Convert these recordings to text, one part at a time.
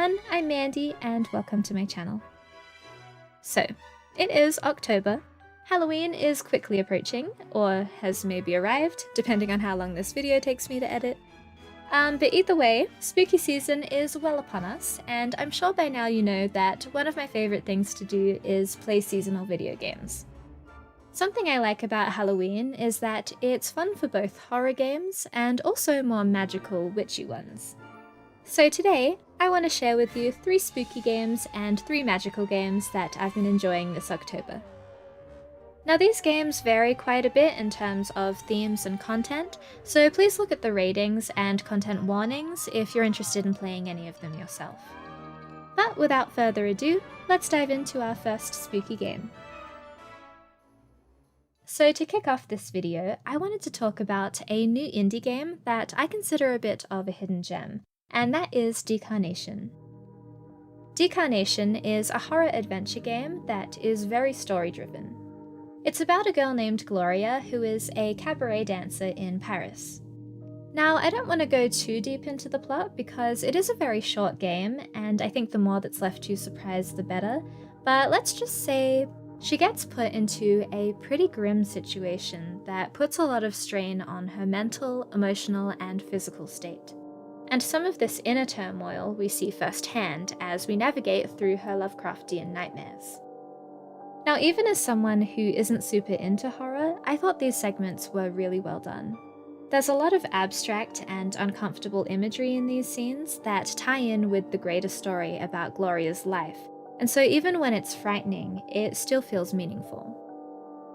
everyone, I'm Mandy and welcome to my channel. So, it is October. Halloween is quickly approaching, or has maybe arrived, depending on how long this video takes me to edit. But either way, spooky season is well upon us, and I'm sure by now you know that one of my favourite things to do is play seasonal video games. Something I like about Halloween is that it's fun for both horror games and also more magical, witchy ones. So today, I want to share with you 3 spooky games and 3 magical games that I've been enjoying this October. Now these games vary quite a bit in terms of themes and content, so please look at the ratings and content warnings if you're interested in playing any of them yourself. But without further ado, let's dive into our first spooky game. So to kick off this video, I wanted to talk about a new indie game that I consider a bit of a hidden gem, and that is Decarnation. Decarnation is a horror adventure game that is very story-driven. It's about a girl named Gloria who is a cabaret dancer in Paris. Now, I don't want to go too deep into the plot because it is a very short game, and I think the more that's left to surprise the better, but let's just say she gets put into a pretty grim situation that puts a lot of strain on her mental, emotional, and physical state. And some of this inner turmoil we see firsthand as we navigate through her Lovecraftian nightmares. Now, even as someone who isn't super into horror, I thought these segments were really well done. There's a lot of abstract and uncomfortable imagery in these scenes that tie in with the greater story about Gloria's life, and so even when it's frightening, it still feels meaningful.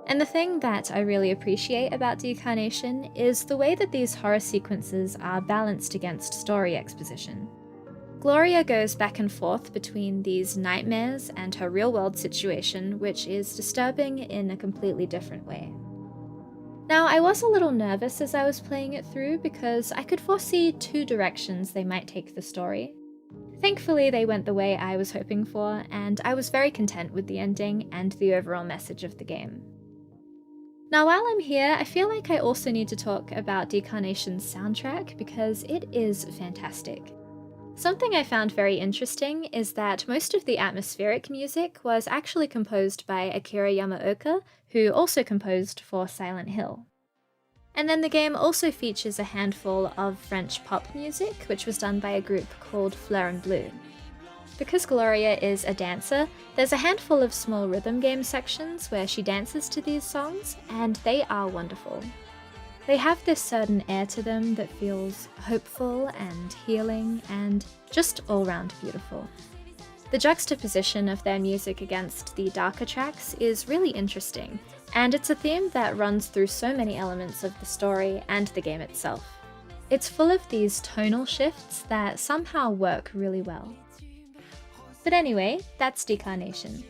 And the thing that I really appreciate about Decarnation is the way that these horror sequences are balanced against story exposition. Gloria goes back and forth between these nightmares and her real-world situation, which is disturbing in a completely different way. Now, I was a little nervous as I was playing it through because I could foresee 2 directions they might take the story. Thankfully, they went the way I was hoping for, and I was very content with the ending and the overall message of the game. Now, while I'm here, I feel like I also need to talk about Decarnation's soundtrack because it is fantastic. Something I found very interesting is that most of the atmospheric music was actually composed by Akira Yamaoka, who also composed for Silent Hill. And then the game also features a handful of French pop music, which was done by a group called Fleur and Bleue. Because Gloria is a dancer, there's a handful of small rhythm game sections where she dances to these songs, and they are wonderful. They have this certain air to them that feels hopeful and healing and just all-round beautiful. The juxtaposition of their music against the darker tracks is really interesting, and it's a theme that runs through so many elements of the story and the game itself. It's full of these tonal shifts that somehow work really well. But anyway, that's Decarnation.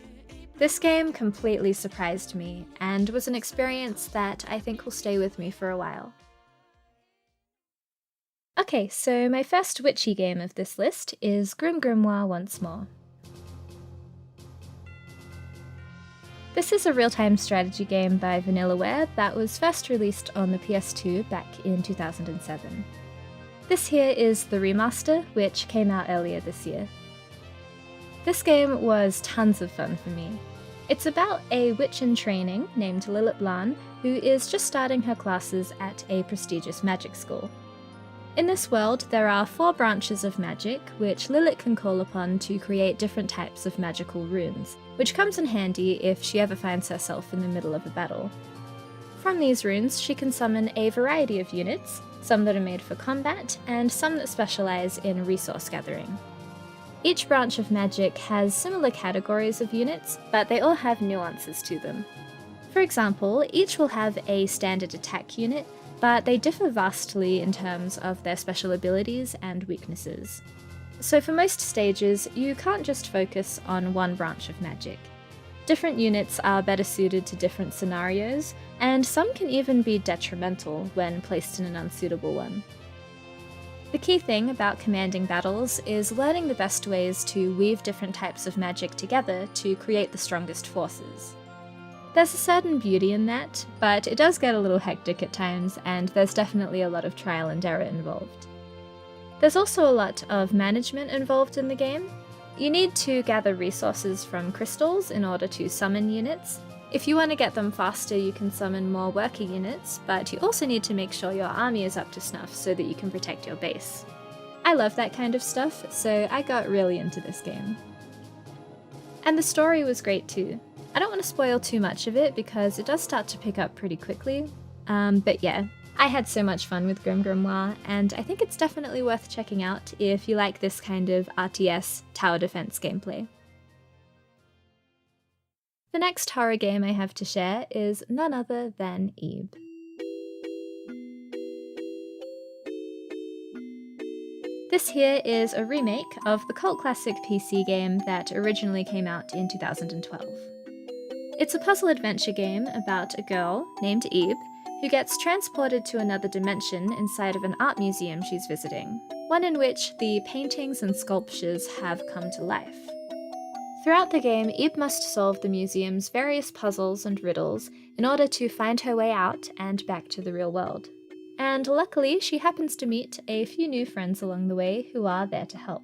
This game completely surprised me, and was an experience that I think will stay with me for a while. Okay, so my first witchy game of this list is GrimGrimoire OnceMore. This is a real-time strategy game by Vanillaware that was first released on the PS2 back in 2007. This here is the remaster, which came out earlier this year. This game was tons of fun for me. It's about a witch in training named Lilith Blanc who is just starting her classes at a prestigious magic school. In this world, there are 4 branches of magic, which Lilith can call upon to create different types of magical runes, which comes in handy if she ever finds herself in the middle of a battle. From these runes, she can summon a variety of units, some that are made for combat, and some that specialize in resource gathering. Each branch of magic has similar categories of units, but they all have nuances to them. For example, each will have a standard attack unit, but they differ vastly in terms of their special abilities and weaknesses. So for most stages, you can't just focus on one branch of magic. Different units are better suited to different scenarios, and some can even be detrimental when placed in an unsuitable one. The key thing about commanding battles is learning the best ways to weave different types of magic together to create the strongest forces. There's a certain beauty in that, but it does get a little hectic at times, and there's definitely a lot of trial and error involved. There's also a lot of management involved in the game. You need to gather resources from crystals in order to summon units. If you want to get them faster, you can summon more worker units, but you also need to make sure your army is up to snuff so that you can protect your base. I love that kind of stuff, so I got really into this game. And the story was great too. I don't want to spoil too much of it because it does start to pick up pretty quickly, but yeah, I had so much fun with GrimGrimoire, and I think it's definitely worth checking out if you like this kind of RTS tower defense gameplay. The next horror game I have to share is none other than Ebe. This here is a remake of the cult classic PC game that originally came out in 2012. It's a puzzle adventure game about a girl named Ebe who gets transported to another dimension inside of an art museum she's visiting, one in which the paintings and sculptures have come to life. Throughout the game, Ebe must solve the museum's various puzzles and riddles in order to find her way out and back to the real world. And luckily, she happens to meet a few new friends along the way who are there to help.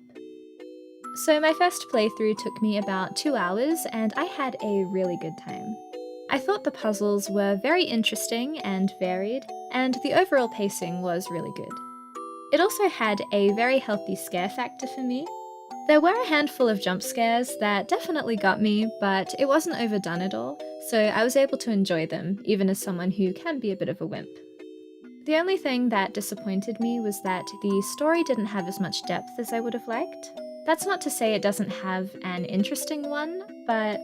So my first playthrough took me about 2 hours, and I had a really good time. I thought the puzzles were very interesting and varied, and the overall pacing was really good. It also had a very healthy scare factor for me. There were a handful of jump scares that definitely got me, but it wasn't overdone at all, so I was able to enjoy them, even as someone who can be a bit of a wimp. The only thing that disappointed me was that the story didn't have as much depth as I would have liked. That's not to say it doesn't have an interesting one, but,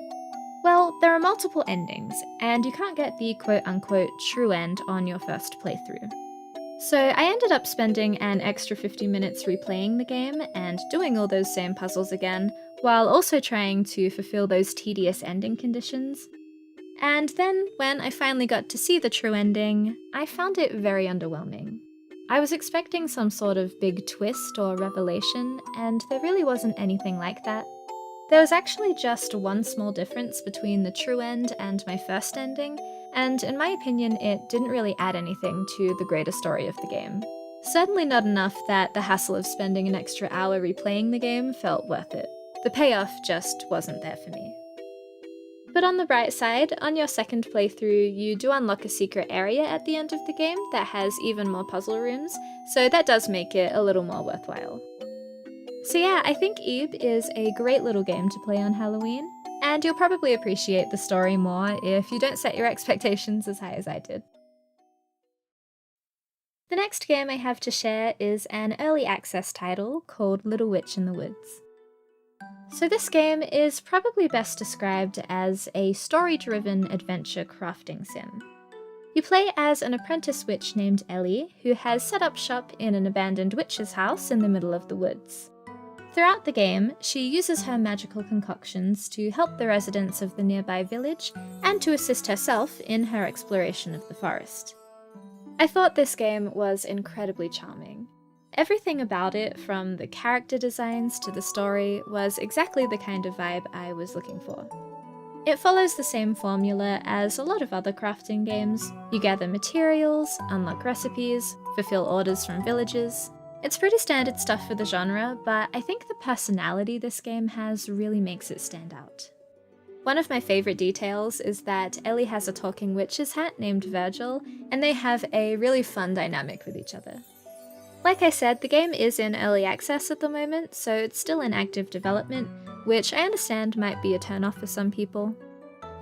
well, there are multiple endings, and you can't get the quote-unquote true end on your first playthrough. So I ended up spending an extra 50 minutes replaying the game and doing all those same puzzles again, while also trying to fulfill those tedious ending conditions. And then, when I finally got to see the true ending, I found it very underwhelming. I was expecting some sort of big twist or revelation, and there really wasn't anything like that. There was actually just one small difference between the true end and my first ending, and in my opinion it didn't really add anything to the greater story of the game. Certainly not enough that the hassle of spending an extra hour replaying the game felt worth it. The payoff just wasn't there for me. But on the bright side, on your second playthrough you do unlock a secret area at the end of the game that has even more puzzle rooms, so that does make it a little more worthwhile. So yeah, I think Ebe is a great little game to play on Halloween, and you'll probably appreciate the story more if you don't set your expectations as high as I did. The next game I have to share is an early access title called Little Witch in the Woods. So this game is probably best described as a story-driven adventure crafting sim. You play as an apprentice witch named Ellie, who has set up shop in an abandoned witch's house in the middle of the woods. Throughout the game, she uses her magical concoctions to help the residents of the nearby village and to assist herself in her exploration of the forest. I thought this game was incredibly charming. Everything about it, from the character designs to the story, was exactly the kind of vibe I was looking for. It follows the same formula as a lot of other crafting games. You gather materials, unlock recipes, fulfill orders from villagers. It's pretty standard stuff for the genre, but I think the personality this game has really makes it stand out. One of my favourite details is that Ellie has a talking witch's hat named Virgil, and they have a really fun dynamic with each other. Like I said, the game is in early access at the moment, so it's still in active development, which I understand might be a turn-off for some people.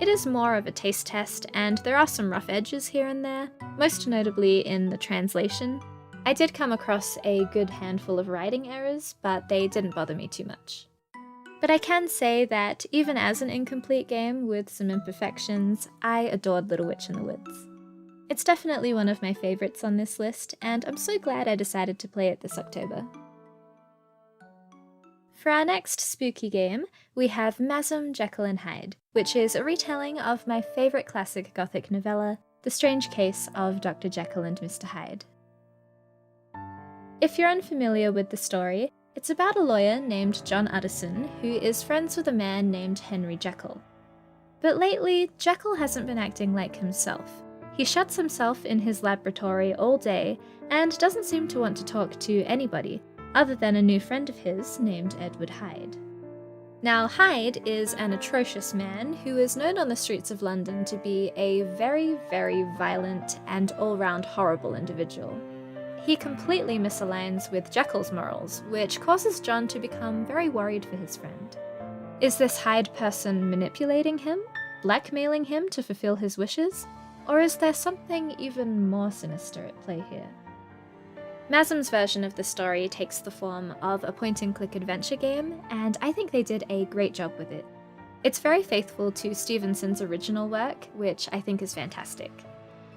It is more of a taste test, and there are some rough edges here and there, most notably in the translation. I did come across a good handful of writing errors, but they didn't bother me too much. But I can say that even as an incomplete game with some imperfections, I adored Little Witch in the Woods. It's definitely one of my favourites on this list, and I'm so glad I decided to play it this October. For our next spooky game, we have Masm, Jekyll and Hyde, which is a retelling of my favourite classic gothic novella, The Strange Case of Dr. Jekyll and Mr. Hyde. If you're unfamiliar with the story, it's about a lawyer named John Utterson who is friends with a man named Henry Jekyll. But lately, Jekyll hasn't been acting like himself. He shuts himself in his laboratory all day and doesn't seem to want to talk to anybody, other than a new friend of his named Edward Hyde. Now, Hyde is an atrocious man who is known on the streets of London to be a very, very violent and all-round horrible individual. He completely misaligns with Jekyll's morals, which causes John to become very worried for his friend. Is this Hyde person manipulating him, blackmailing him to fulfill his wishes, or is there something even more sinister at play here? Mazam's version of the story takes the form of a point-and-click adventure game, and I think they did a great job with it. It's very faithful to Stevenson's original work, which I think is fantastic.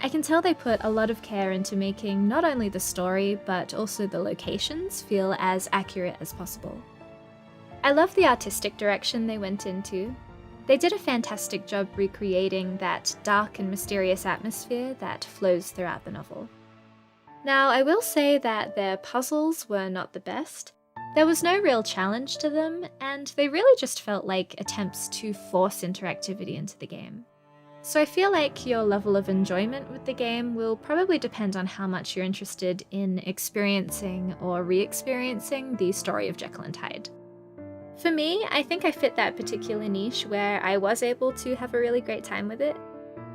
I can tell they put a lot of care into making not only the story, but also the locations feel as accurate as possible. I love the artistic direction they went into. They did a fantastic job recreating that dark and mysterious atmosphere that flows throughout the novel. Now, I will say that their puzzles were not the best. There was no real challenge to them, and they really just felt like attempts to force interactivity into the game. So I feel like your level of enjoyment with the game will probably depend on how much you're interested in experiencing or re-experiencing the story of Jekyll and Hyde. For me, I think I fit that particular niche where I was able to have a really great time with it.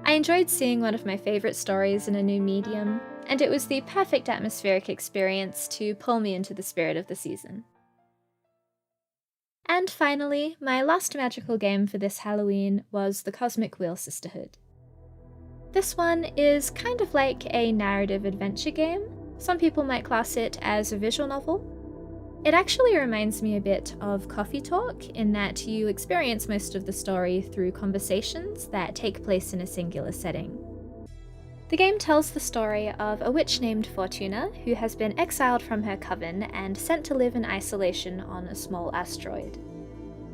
I enjoyed seeing one of my favourite stories in a new medium, and it was the perfect atmospheric experience to pull me into the spirit of the season. And finally, my last magical game for this Halloween was the Cosmic Wheel Sisterhood. This one is kind of like a narrative adventure game. Some people might class it as a visual novel. It actually reminds me a bit of Coffee Talk in that you experience most of the story through conversations that take place in a singular setting. The game tells the story of a witch named Fortuna who has been exiled from her coven and sent to live in isolation on a small asteroid.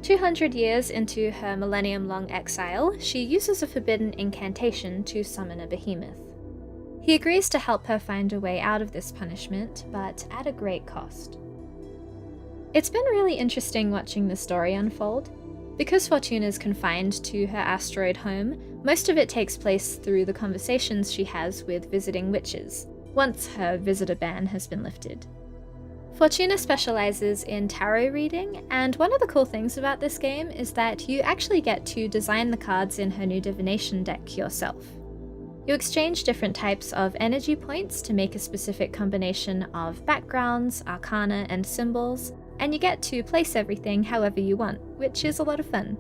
200 years into her millennium-long exile, she uses a forbidden incantation to summon a behemoth. He agrees to help her find a way out of this punishment, but at a great cost. It's been really interesting watching the story unfold. Because Fortuna is confined to her asteroid home, most of it takes place through the conversations she has with visiting witches, once her visitor ban has been lifted. Fortuna specializes in tarot reading, and one of the cool things about this game is that you actually get to design the cards in her new divination deck yourself. You exchange different types of energy points to make a specific combination of backgrounds, arcana, and symbols, and you get to place everything however you want, which is a lot of fun.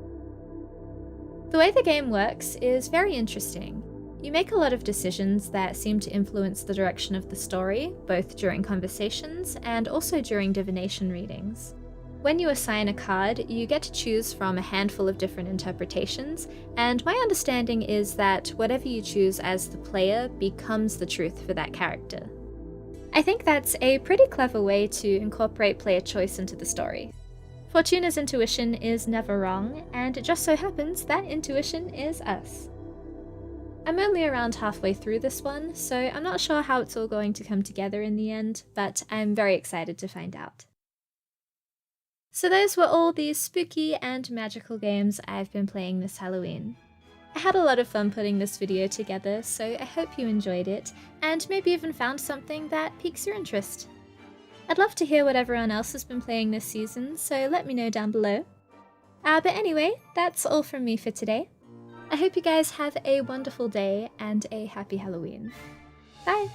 The way the game works is very interesting. You make a lot of decisions that seem to influence the direction of the story, both during conversations and also during divination readings. When you assign a card, you get to choose from a handful of different interpretations, and my understanding is that whatever you choose as the player becomes the truth for that character. I think that's a pretty clever way to incorporate player choice into the story. Fortuna's intuition is never wrong, and it just so happens that intuition is us. I'm only around halfway through this one, so I'm not sure how it's all going to come together in the end, but I'm very excited to find out. So those were all the spooky and magical games I've been playing this Halloween. I had a lot of fun putting this video together, so I hope you enjoyed it, and maybe even found something that piques your interest. I'd love to hear what everyone else has been playing this season, so let me know down below. But anyway, that's all from me for today. I hope you guys have a wonderful day and a happy Halloween. Bye!